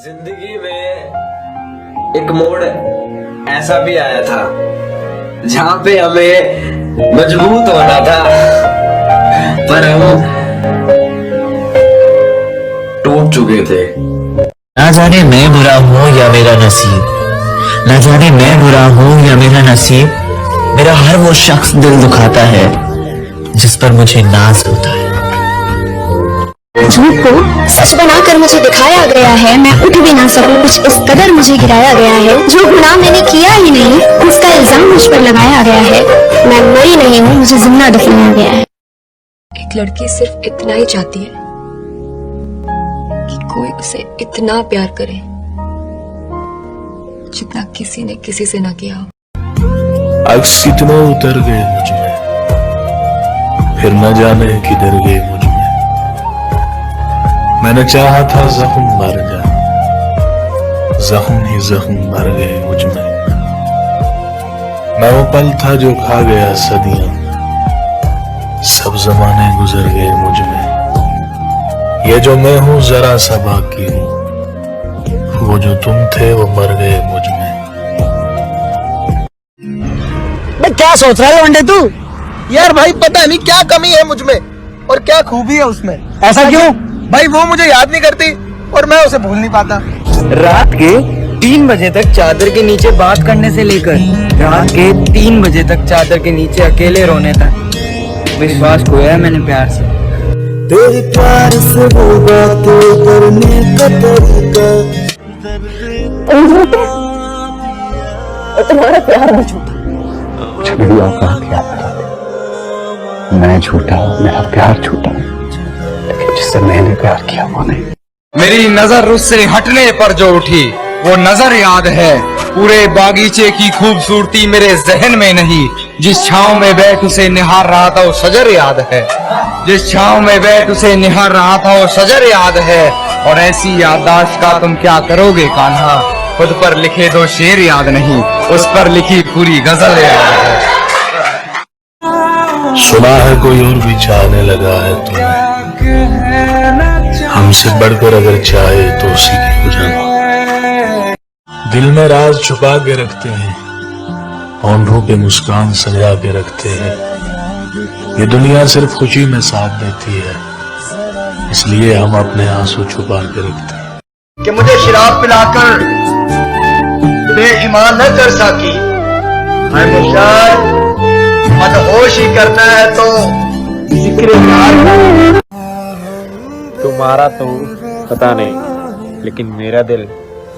जिंदगी में एक मोड़ ऐसा भी आया था जहाँ पे हमें मजबूत होना था, पर हम टूट चुके थे। ना जाने मैं बुरा हूँ या मेरा नसीब, ना जाने मैं बुरा हूँ या मेरा नसीब, मेरा हर वो शख्स दिल दुखाता है जिस पर मुझे नाज होता है। झूठ को सच बनाकर मुझे दिखाया गया है, मैं उठ भी ना सकूं, कुछ इस कदर मुझे गिराया गया है। जो गुनाह मैंने किया ही नहीं उसका इल्जाम मुझ पर लगाया गया है। मैं मरी नहीं हूँ, मुझे जिंदा दफनाया गया है। एक लड़की सिर्फ इतना ही चाहती है कि कोई उसे इतना प्यार करे जितना किसी ने किसी से ना किया हो। अक्स कितने उतर गए मुझ में, फिर न जाने किधर गए मुझ में। मैंने चाहा था जख्म मर जाए, जख्म ही जख्म मर गए मुझ में। मैं वो पल था जो खा गया सदियां, सब जमाने गुजर गए मुझ में। ये जो मैं हूँ जरा सा बाकी हूँ, वो जो तुम थे वो मर गए मुझ में। क्या सोच रहा है लौंडे तू? यार भाई पता नहीं क्या कमी है मुझ में और क्या खूबी है उसमें। ऐसा क्यों? भाई वो मुझे याद नहीं करती और मैं उसे भूल नहीं पाता। रात के 3 बजे तक चादर के नीचे बात करने से लेकर रात के 3 बजे तक चादर के नीचे अकेले रोने तक विश्वास खोया है मैंने प्यार से। तेरे प्यार से वो बातें करने का तरीका, तुम्हारा प्यार भी झूठा। मेरी औकात क्या बता दे, मैं झूठा हूँ, मेरा प्यार झूठा है, लेकिन जिससे मैंने प्यार किया वो नहीं। मेरी नजर उससे हटने पर जो उठी वो नजर याद है, पूरे बागीचे की खूबसूरती मेरे जहन में नहीं। जिस छांव में बैठ उसे निहार रहा था वो शजर याद है, जिस छांव में बैठ उसे निहार रहा था वो शजर याद है। और ऐसी याददाश्त का तुम क्या करोगे कान्हा, खुद पर लिखे दो शेर याद नहीं, उस पर लिखी पूरी गजल याद है। सुना है कोई और भी चाहने लगा है तुम्हें, हमसे बढ़कर अगर चाहे तो उसी की हो जाना। दिल में राज छुपा के रखते हैं, होंठों पे मुस्कान सजा के रखते हैं। ये दुनिया सिर्फ खुशी में साथ देती है, इसलिए हम अपने आंसू छुपा के रखते हैं। कि मुझे शराब पिलाकर बेईमान न कर सकी। मैं मुशार मदहोश ही करना है तो जिक्र यार। तुम्हारा तो पता नहीं, लेकिन मेरा दिल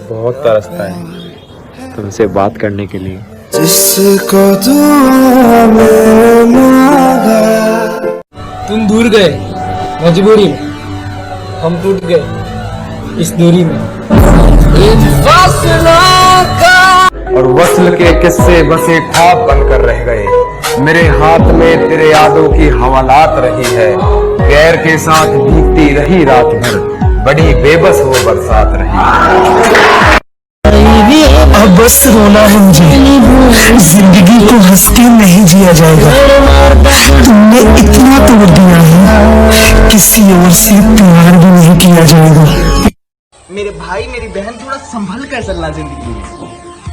बहुत तरसता है तुमसे बात करने के लिए। जिसको तुम दूर गए मजबूरी में, हम टूट गए इस दूरी में। और वस्ल के किस्से बस एक ख्वाब बनकर रह गए, मेरे हाथ में तेरे यादों की हवालात रही है। गैर के साथ बीतती रही रात भर, बड़ी बेबस वो बरसात रही। अब बस रोना है मुझे, जिंदगी को हंस के नहीं जिया जाएगा। तुमने इतना तोड़ दिया है, किसी और से प्यार भी नहीं किया जाएगा। मेरे भाई मेरी बहन थोड़ा संभल कर चलना जिंदगी में,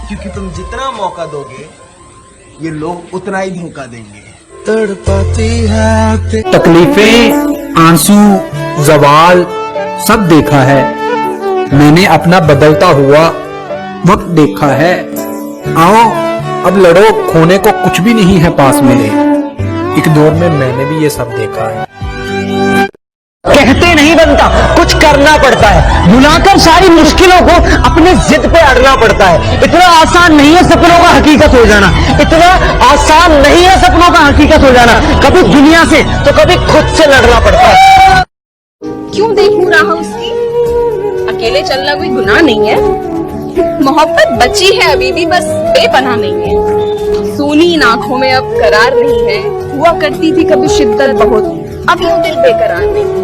क्योंकि तुम जितना मौका दोगे ये लोग उतना ही धोखा देंगे। तड़पाती है तकलीफें, आंसू, जवाल सब देखा है मैंने, अपना बदलता हुआ वक्त देखा है। आओ अब लड़ो, खोने को कुछ भी नहीं है पास मेरे। एक दौर में मैंने भी ये सब देखा है। कहते नहीं बनता, कुछ करना पड़ता है, भुलाकर सारी मुश्किलों को अपने जिद पे अड़ना पड़ता है। इतना आसान नहीं है सपनों का हकीकत हो जाना, इतना आसान नहीं है सपनों का हकीकत हो जाना। कभी दुनिया से तो कभी खुद से लड़ना पड़ता है। क्यों देखूं राह उसकी, अकेले चलना कोई गुनाह नहीं है। मोहब्बत बची है अभी भी, बस बेपनाह नहीं है। सोनी इन आंखों में अब करार नहीं है, हुआ करती थी कभी शिद्दत बहुत, अब यूं दिल बेकरार नहीं है।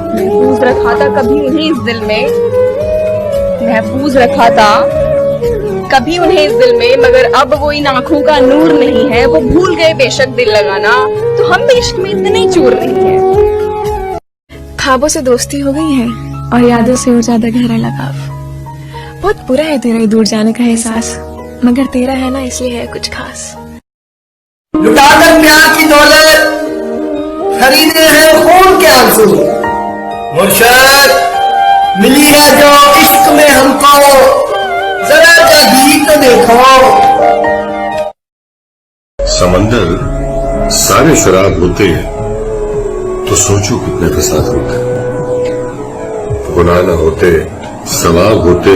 महफूज रखा था कभी उन्हें इस दिल में, महफूज रखा था कभी उन्हें इस दिल में, मगर अब वो इन आंखों का नूर नहीं है। वो भूल गए बेशक दिल लगाना, तो हम भी इश्क में इतने चूर नहीं है। ख्वाबों से दोस्ती हो गई है, और यादों से और ज्यादा गहरा लगाव। बहुत बुरा है तेरे दूर जाने का एहसास, मगर तेरा है ना इसलिए है कुछ खास। लुटाकर प्यार की दौलत खरीदे हैं खून के आंसू। मुर्शद मिली है जो इश्क में हमको, जरा जागी तो देखो। समंदर सारे शराब होते तो सोचो कितने फसाद होते। गुनाह न होते सवाब होते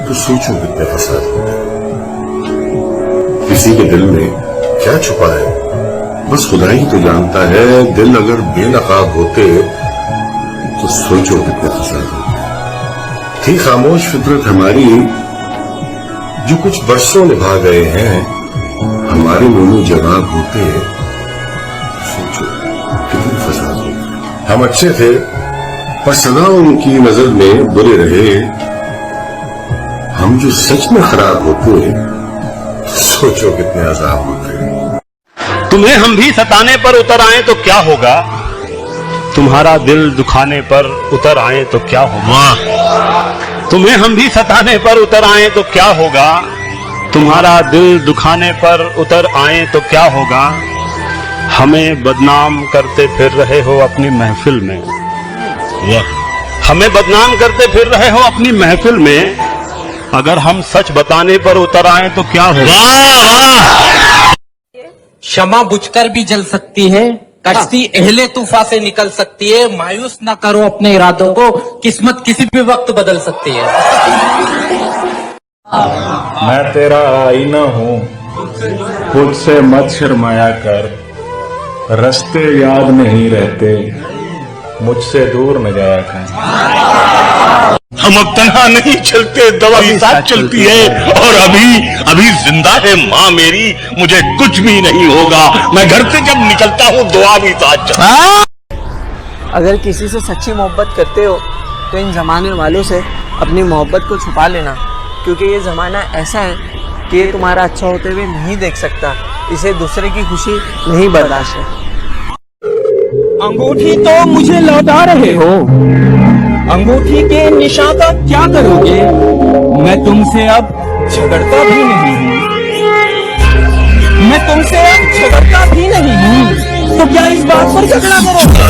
तो सोचो कितने फसाद होते। किसी के दिल में क्या छुपा है बस खुदा ही तो जानता है। दिल अगर बेनकाब होते तो सोचो कितने फसाद होते। थी खामोश फितरत हमारी जो कुछ बरसों निभा गए हैं। हमारे मुंह में जवाब होते सोचो कितने फसाद होते। हम अच्छे थे पर सदा उनकी नजर में बुरे रहे। हम जो सच में खराब होते तो सोचो कितने अजाब होते। तुम्हें हम भी सताने पर उतर आए तो क्या होगा, तुम्हारा दिल दुखाने पर उतर आए तो क्या होगा। तुम्हें हम भी सताने पर उतर आए तो क्या होगा, तुम्हारा दिल दुखाने पर उतर आए तो क्या होगा। हमें बदनाम करते फिर रहे हो अपनी महफिल में, हमें बदनाम करते फिर रहे हो अपनी महफिल में। अगर हम सच बताने पर उतर आए तो क्या होगा। क्षमा बुझकर भी जल सकती है, कश्ती अहले तूफा से निकल सकती है। मायूस न करो अपने इरादों को, किस्मत किसी भी वक्त बदल सकती है। मैं तेरा आईना हूँ, खुद से मत शर्माया कर। रास्ते याद नहीं रहते, मुझसे दूर न जाया कर। हम अब तन्हा नहीं चलते, दवा भी साथ चलती है। और अभी जिंदा है माँ मेरी, मुझे कुछ भी नहीं होगा। मैं घर से जब निकलता हूँ दुआ भी साथ चलती। अगर किसी से सच्ची मोहब्बत करते हो तो इन जमाने वालों से अपनी मोहब्बत को छुपा लेना, क्योंकि ये जमाना ऐसा है कि ये तुम्हारा अच्छा होते हुए नहीं देख सकता। इसे दूसरे की खुशी नहीं बर्दाश्त है। अंगूठी तो मुझे लौटा रहे हो, अंगूठी के निशान का क्या करोगे। मैं तुमसे अब झगड़ता भी नहीं हूँ, मैं तुमसे अब झगड़ता भी नहीं हूँ, तो क्या इस बात पर झगड़ा करोगे।